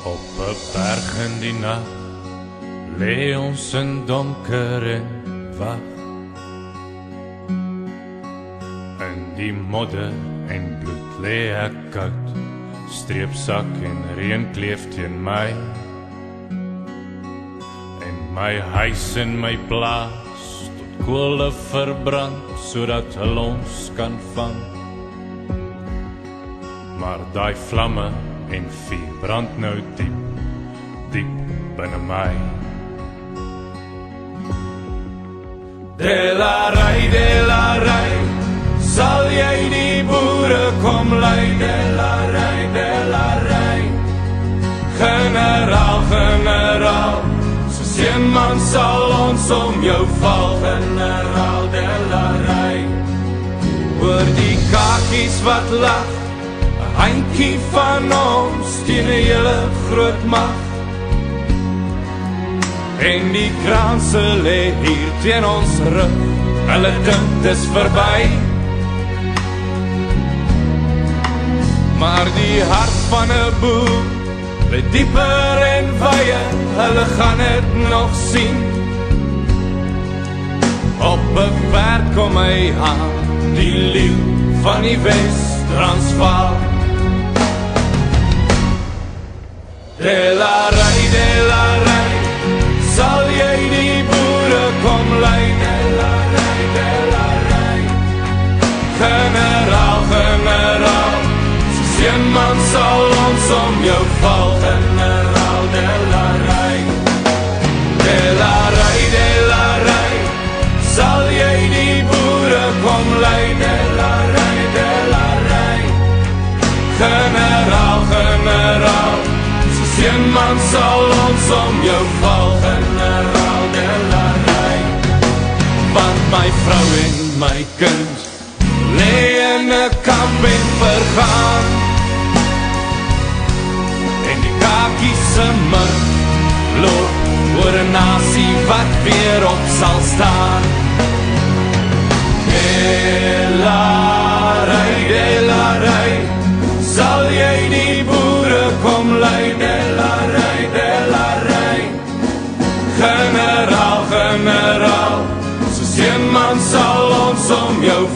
Op 'n berg in die nag lê ons in donker en wag. In die modder en bloed lê ek koud, streepsak en reën kleef teen my. En my huis en my plaas tot kolle verbrand, sodat hulle ons kan vang. Maar daai vlamme en vuur brand nou diep, diep binne my. Delarai, sal jy die boere kom lei? Delarai, generaal, soos een man sal ons om jou val. Generaal, delarai, oor die kakies wat lag, 'n handjie van ons teen 'n hele groot mag. En die kraanse lê hier teen ons rug, hulle dink dis verby. Maar die hart van 'n boer lê dieper en wye, hulle gaan dit nog sien. Op 'n perd kom hy aan, die leeu van die Wes-Transvaal. Delarai, sal jy die boere kom lei? Delarai, generaal, soos een man sal ons om jou val. Generaal, delarai, sal jy die boere kom lei? Delarai, generaal, soos een man sal ons om jou val. Generaal, delarai, want my vrou en my kind lê in 'n kamp en vergaan. En die kakies se murk loop oor 'n nasie wat weer op sal staan. Delarai, sal jy die boere kom lei? Delarai, generaal, soos een man sal ons om jou